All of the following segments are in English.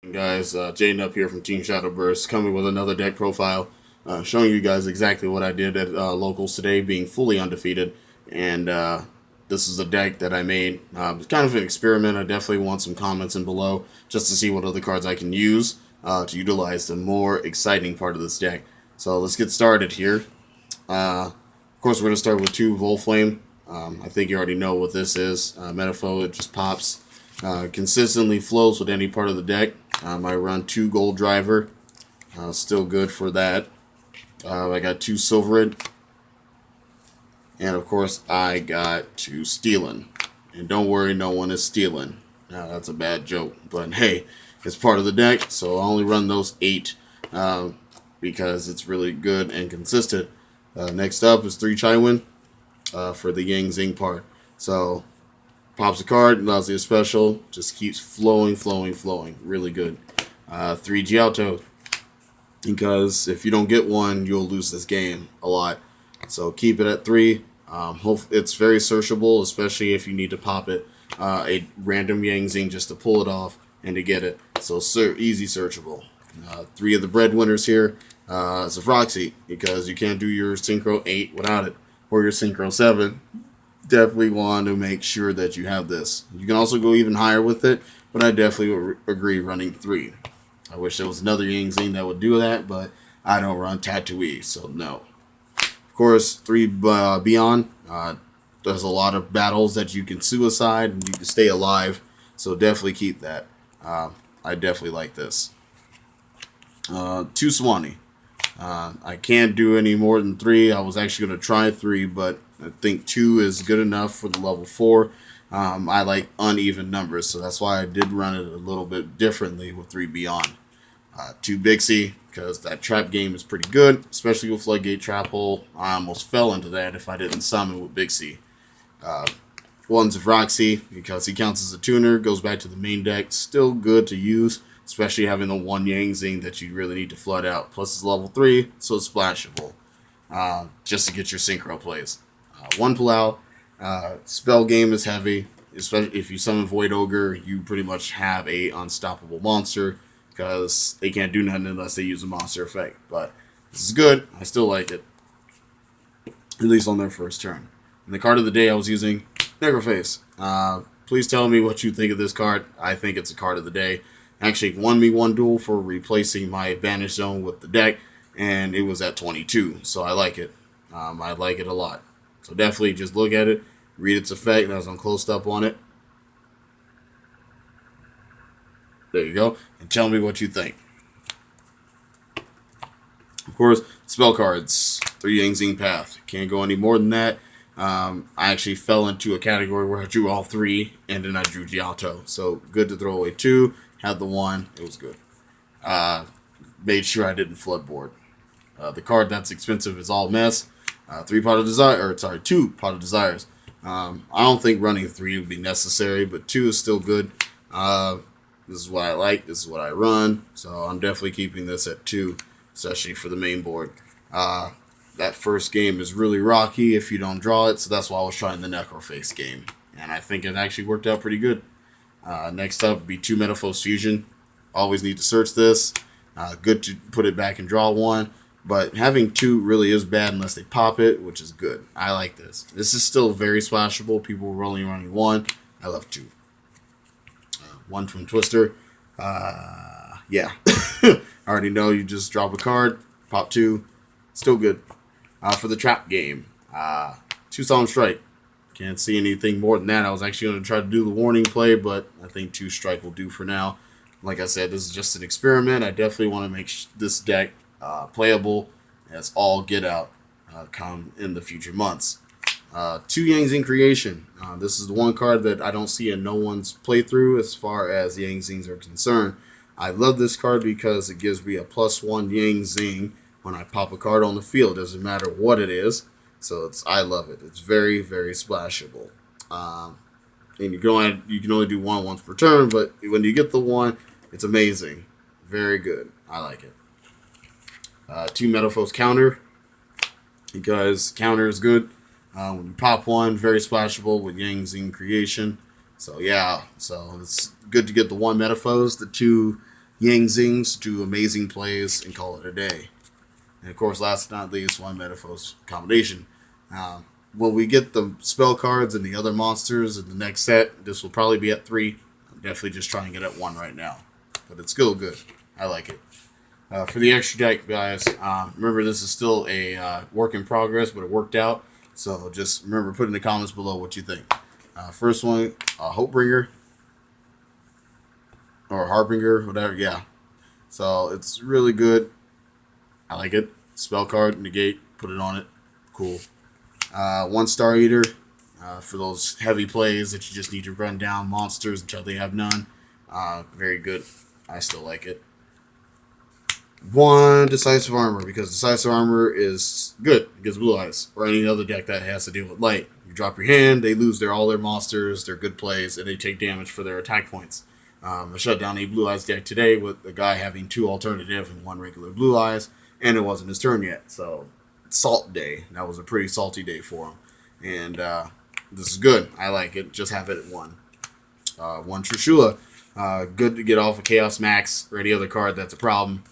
Guys, Jaden up here from Team Shadowburst, coming with another deck profile, showing you guys exactly what I did at locals today, being fully undefeated. And this is a deck that I made. It's kind of an experiment. I definitely want some comments in below just to see what other cards I can use to utilize the more exciting part of this deck. So let's get started here. Of course, we're going to start with two Volflame. I think you already know what this is. Metalfoe, it just pops. Consistently flows with any part of the deck. I run two Gold Driver. Still good for that. I got two Silverid. And of course, I got two Stealing. And don't worry, no one is stealing. Now, that's a bad joke. But hey, it's part of the deck, so I only run those 8 because it's really good and consistent. Next up is 3 Chaiwin for the Yang Zing part. So, pops a card, allows you a special, just keeps flowing. Really good. 3 Jiaotou, because if you don't get one, you'll lose this game a lot. So keep it at 3. It's very searchable, especially if you need to pop it. A random Yang Zing just to pull it off and to get it. So easy searchable. 3 of the breadwinners here. It's a Froxy, because you can't do your Synchro 8 without it, or your Synchro 7. Definitely want to make sure that you have this. You can also go even higher with it, but I definitely agree running 3. I wish there was another Yang Zing that would do that, but I don't run Tatooine, so no. Of course, 3 Beyond does a lot of battles that you can suicide and you can stay alive, so definitely keep that. I definitely like this. 2 Swanee. I can't do any more than 3. I was actually going to try 3, but I think 2 is good enough for the level 4. I like uneven numbers, so that's why I did run it a little bit differently with 3 Beyond. 2 Bixie, because that trap game is pretty good, especially with Floodgate Trap Hole. I almost fell into that if I didn't summon with Bixie. 1's of Roxy, because he counts as a tuner, goes back to the main deck, still good to use, especially having the 1 Yang Zing that you really need to flood out. Plus it's level 3, so it's splashable, just to get your synchro plays. 1 Palau, spell game is heavy, especially if you summon Void Ogre, you pretty much have a unstoppable monster, because they can't do nothing unless they use a monster effect. But this is good. I still like it, at least on their first turn. And the card of the day I was using, Necroface. Please tell me what you think of this card. I think it's a card of the day. Actually won me 1 duel for replacing my Banish Zone with the deck, and it was at 22, so I like it. I like it a lot. So definitely just look at it, read its effect as I'm closed up on it. There you go. And tell me what you think. Of course, spell cards. 3 Yang Zing Path. Can't go any more than that. I actually fell into a category where I drew all 3, and then I drew Jiaotou. So good to throw away 2. Had the 1. It was good. Made sure I didn't flood board. The card that's expensive is All Mess. 2 Pot of Desires. I don't think running 3 would be necessary, but 2 is still good. This is what I like. This is what I run. So I'm definitely keeping this at 2, especially for the main board. That first game is really rocky if you don't draw it, so that's why I was trying the Necroface game. And I think it actually worked out pretty good. Next up would be 2 Metalfoe Fusion. Always need to search this. Good to put it back and draw 1. But having 2 really is bad unless they pop it, which is good. I like this. This is still very splashable. People were only running 1. I love 2. 1 Twin Twister. Yeah. I already know you just drop a card, pop 2. Still good. For the trap game, 2 Solemn Strike. Can't see anything more than that. I was actually going to try to do the warning play, but I think 2 Strike will do for now. Like I said, this is just an experiment. I definitely want to make this deck playable as all get out come in the future months. 2 Yang Zing Creation. This is the one card that I don't see in no one's playthrough as far as Yang Zings are concerned. I love this card because it gives me a +1 Yang Zing when I pop a card on the field. Doesn't matter what it is. So I love it. It's very, very splashable. And you can only do 1 once per turn, but when you get the 1, it's amazing. Very good. I like it. 2 Metalfoe's Counter, because counter is good. When you pop 1, very splashable with Yang Zing Creation. So yeah, so it's good to get the 1 Metalfoes. The 2 Zings do amazing plays and call it a day. And of course, last but not least, one Metalfoe's combination. When we get the spell cards and the other monsters in the next set, this will probably be at 3. I'm definitely just trying it at 1 right now. But it's still good. I like it. For the extra deck, guys, remember this is still a work in progress, but it worked out. So just remember, put in the comments below what you think. First one, Hopebringer. Or Harbinger, whatever, yeah. So it's really good. I like it. Spell card, negate, put it on it. Cool. 1 Star Eater for those heavy plays that you just need to run down monsters until they have none. Very good. I still like it. 1 Decisive Armor, because Decisive Armor is good against Blue Eyes or any other deck that has to deal with light. You drop your hand, they lose all their monsters, they're good plays, and they take damage for their attack points. I shut down a Blue Eyes deck today with a guy having 2 alternative and 1 regular Blue Eyes, and it wasn't his turn yet. So, Salt Day. That was a pretty salty day for him. And this is good. I like it. Just have it at 1. 1 Trishula. Good to get off of Chaos Max or any other card that's a problem.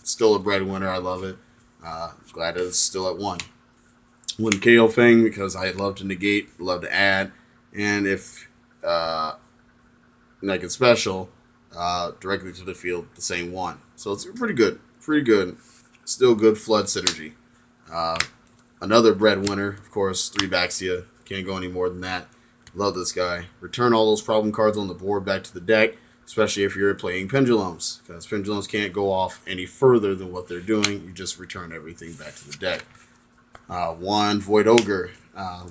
Still a breadwinner. I love it. Glad that it's still at 1. 1 KO Fang, because I love to negate, love to add. And if like it's special, directly to the field, the same 1. So it's pretty good. Pretty good. Still good flood synergy. Another breadwinner, of course, 3 Baxia. Can't go any more than that. Love this guy. Return all those problem cards on the board back to the deck, especially if you're playing Pendulums, because Pendulums can't go off any further than what they're doing. You just return everything back to the deck. 1 Void Ogre.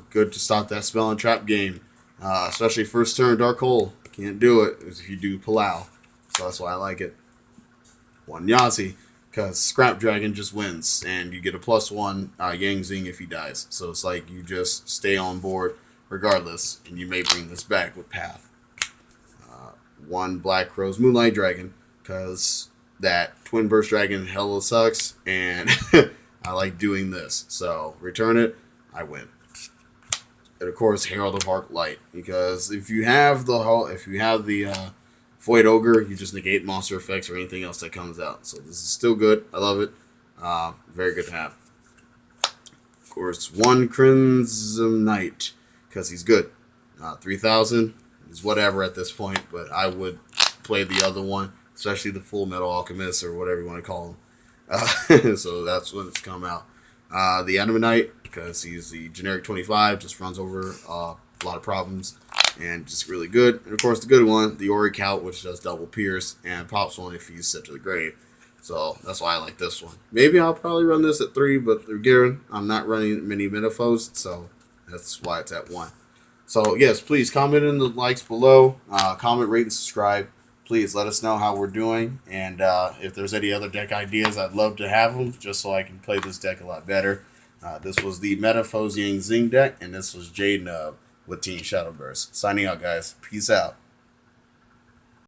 Good to stop that spell and trap game, especially first turn Dark Hole. Can't do it if you do Palau, so that's why I like it. 1 Yazi, because Scrap Dragon just wins, and you get a +1 Yang Zing if he dies. So it's like you just stay on board regardless, and you may bring this back with Path. 1 Black Rose Moonlight Dragon, because that Twin Burst Dragon hella sucks, and I like doing this. So return it, I win. And of course, Herald of Arc Light, because if you have the Void Ogre, you just negate monster effects or anything else that comes out. So this is still good. I love it. Very good to have. Of course, 1 Crimson Knight, because he's good. 3,000 is whatever at this point, but I would play the other one, especially the Full Metal Alchemist or whatever you want to call him. So that's when it's come out. The Animanite, because he's the generic 25, just runs over a lot of problems and just really good. And of course, the good one, the Oricout, which does double pierce and pops 1 if he's set to the grave. So that's why I like this one. Maybe I'll probably run this at 3, but again, I'm not running many Metalfoes, so that's why it's at 1. So yes, please comment in the likes below. Comment, rate, and subscribe. Please let us know how we're doing, and if there's any other deck ideas, I'd love to have them, just so I can play this deck a lot better. This was the Metalfoe Yang Zing deck, and this was J-Nub with Team Shadowburst. Signing out, guys. Peace out.